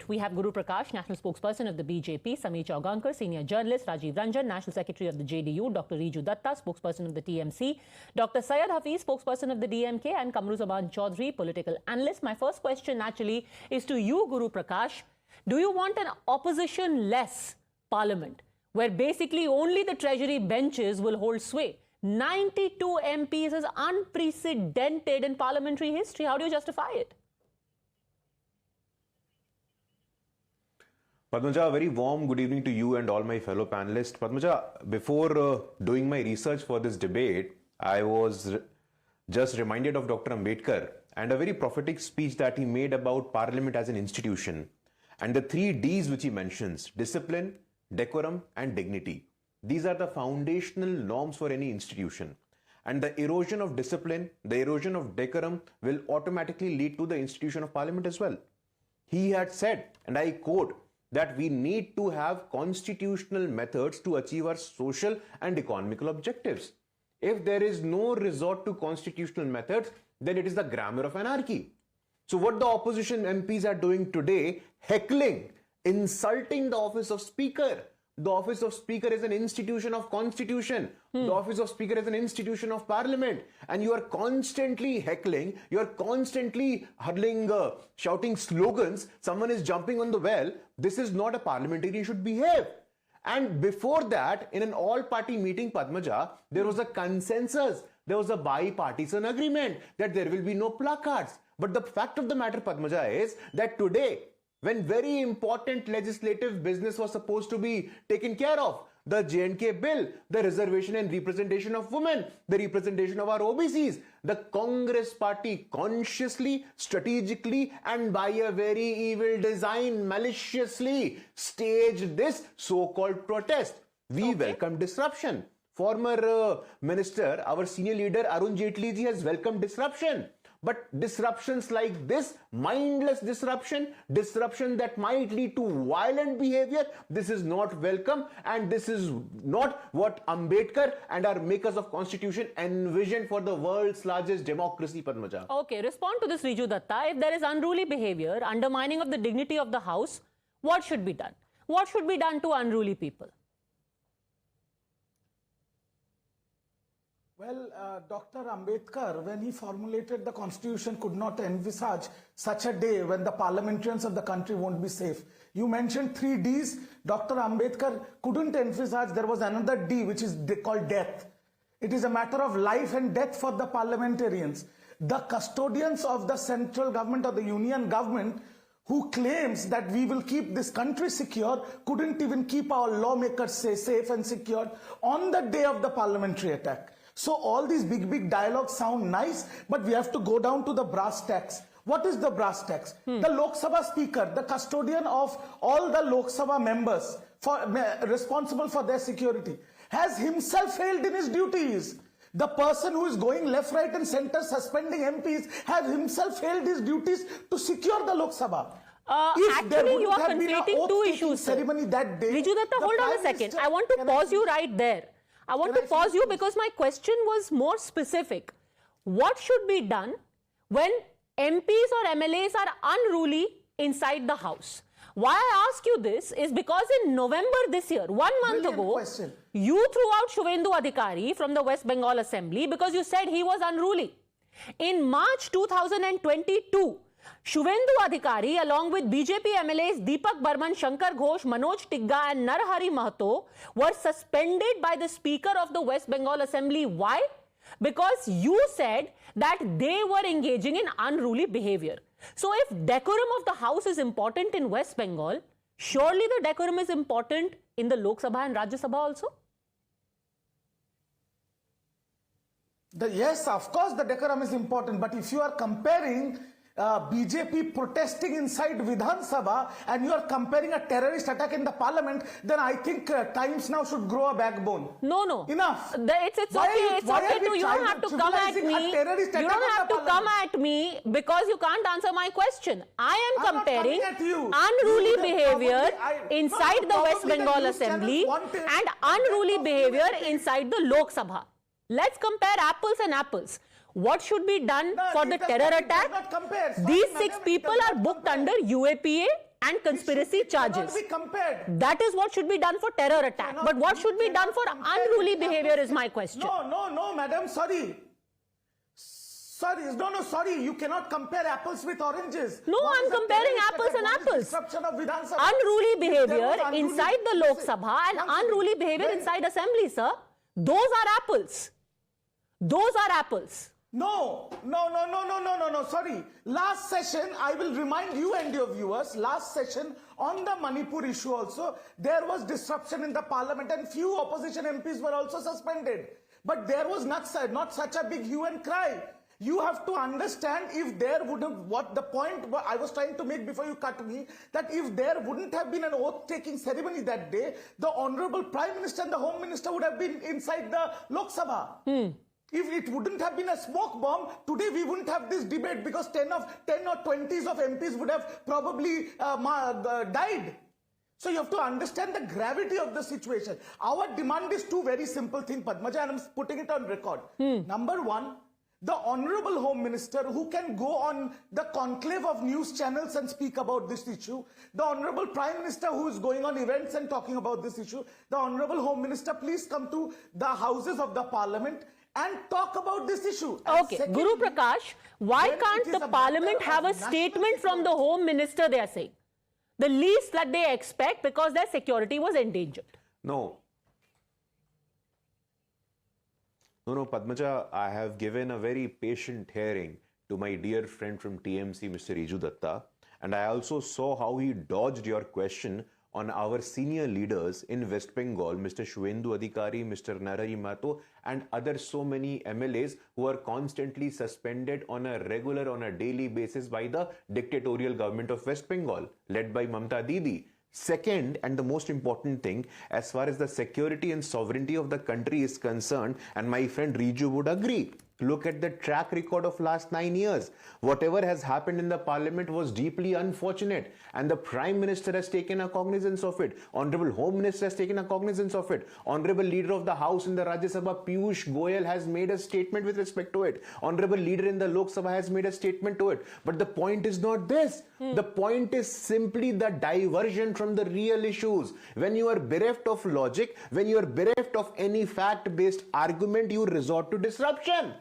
we have Guru Prakash, National Spokesperson of the BJP, Sameer Chaugankar, Senior Journalist, Rajiv Ranjan, National Secretary of the JDU, Dr. Riju Dutta, Spokesperson of the TMC, Dr. Syed Hafiz, Spokesperson of the DMK, and Kamruzaman Chaudhary, Political Analyst. My first question naturally is to you, Guru Prakash. Do you want an opposition-less parliament, where basically only the treasury benches will hold sway? 92 MPs is unprecedented in parliamentary history. How do you justify it? Padmaja, a very warm good evening to you and all my fellow panelists. Padmaja, before doing my research for this debate, I was just reminded of Dr. Ambedkar and a very prophetic speech that he made about Parliament as an institution. And the 3 Ds which he mentions: discipline, decorum, and dignity. These are the foundational norms for any institution. And the erosion of discipline, the erosion of decorum will automatically lead to the institution of Parliament as well. He had said, and I quote, that we need to have constitutional methods to achieve our social and economical objectives. If there is no resort to constitutional methods, then it is the grammar of anarchy. So what the opposition MPs are doing today, heckling, insulting the office of Speaker. The office of Speaker is an institution of Constitution. The office of Speaker is an institution of Parliament. And you are constantly heckling, you are constantly hurling, shouting slogans. Someone is jumping on the well. This is not a parliamentarian should behave. And before that, in an all-party meeting, Padmaja, there was a consensus. There was a bipartisan agreement that there will be no placards. But the fact of the matter, Padmaja, is that today, when very important legislative business was supposed to be taken care of, the J&K bill, the reservation and representation of women, the representation of our OBCs, the Congress party consciously, strategically, and by a very evil design, maliciously staged this so-called protest. We welcome disruption. Former minister, our senior leader Arun Jaitley ji has welcomed disruption. But disruptions like this, mindless disruption that might lead to violent behavior, this is not welcome, and this is not what Ambedkar and our makers of constitution envisioned for the world's largest democracy, Padmaja. Okay, respond to this, Riju Dutta. If there is unruly behavior, undermining of the dignity of the House, what should be done? What should be done to unruly people? Well, Dr. Ambedkar, when he formulated the constitution, could not envisage such a day when the parliamentarians of the country won't be safe. You mentioned 3 Ds. Dr. Ambedkar couldn't envisage there was another D, which is called death. It is a matter of life and death for the parliamentarians. The custodians of the central government or the union government, who claims that we will keep this country secure, couldn't even keep our lawmakers safe and secured on the day of the parliamentary attack. So all these big dialogues sound nice, but we have to go down to the brass tacks. What is the brass tacks? The Lok Sabha Speaker, the custodian of all the Lok Sabha members responsible for their security, has himself failed in his duties. The person who is going left, right and center suspending MPs has himself failed his duties to secure the Lok Sabha. Actually, you are conflating 2 issues. Ceremony that day, Riju Dutta, hold on a second. I want to pause you right there. I want to pause you because my question was more specific. What should be done when MPs or MLAs are unruly inside the House? Why I ask you this is because in November this year, 1 month ago, you threw out Shubhendu Adhikari from the West Bengal Assembly because you said he was unruly. In March 2022, Shubhendu Adhikari, along with BJP MLAs Deepak Barman, Shankar Ghosh, Manoj Tigga and Narhari Mahato, were suspended by the Speaker of the West Bengal Assembly. Why? Because you said that they were engaging in unruly behavior. So if decorum of the House is important in West Bengal, surely the decorum is important in the Lok Sabha and Rajya Sabha also? Yes, of course the decorum is important, but if you are comparing BJP protesting inside Vidhan Sabha and you are comparing a terrorist attack in the parliament, then I think Times Now should grow a backbone. No. Enough. It's okay. It's okay. You don't have to come at me. You don't have to come at me because you can't answer my question. I am comparing unruly behavior inside the West Bengal Assembly and unruly behavior inside the Lok Sabha. Let's compare apples and apples. What should be done for the terror attack? These 6 people are booked under UAPA and conspiracy charges. Cannot be compared. That is what should be done for terror attack. But what should be done for unruly behavior is my question. No, madam, sorry. Sorry, you cannot compare apples with oranges. No, I'm comparing apples and apples. Unruly behavior inside the Lok Sabha and unruly behavior inside assembly, sir. Those are apples. Those are apples. No. Sorry. Last session, I will remind you and your viewers, last session on the Manipur issue also, there was disruption in the parliament and few opposition MPs were also suspended. But there was not such a big hue and cry. You have to understand, if there would have, what the point I was trying to make before you cut me, that if there wouldn't have been an oath-taking ceremony that day, the Honorable Prime Minister and the Home Minister would have been inside the Lok Sabha. If it wouldn't have been a smoke bomb, today we wouldn't have this debate, because 10 or 20s of MPs would have probably died. So you have to understand the gravity of the situation. Our demand is two very simple things, Padmaja, and I'm putting it on record. Number one, the Honorable Home Minister, who can go on the conclave of news channels and speak about this issue. The Honorable Prime Minister, who is going on events and talking about this issue. The Honorable Home Minister, please come to the houses of the Parliament and talk about this issue. Okay, secondly, Guru Prakash, why can't the Parliament have a statement from the Home Minister, they are saying? The least that they expect, because their security was endangered. No, Padmaja, I have given a very patient hearing to my dear friend from TMC, Mr. Riju Dutta, and I also saw how he dodged your question on our senior leaders in West Bengal, Mr. Shuvendu Adhikari, Mr. Narari Mato, and other so many MLAs who are constantly suspended on a daily basis by the dictatorial government of West Bengal, led by Mamta Didi. Second, and the most important thing, as far as the security and sovereignty of the country is concerned, and my friend Riju would agree, look at the track record of last 9 years. Whatever has happened in the parliament was deeply unfortunate, and the Prime Minister has taken a cognizance of it. Honorable Home Minister has taken a cognizance of it. Honorable Leader of the House in the Rajya Sabha, Piyush Goyal, has made a statement with respect to it. Honorable Leader in the Lok Sabha has made a statement to it. But the point is not this. The point is simply the diversion from the real issues. When you are bereft of logic, when you are bereft of any fact-based argument, you resort to disruption.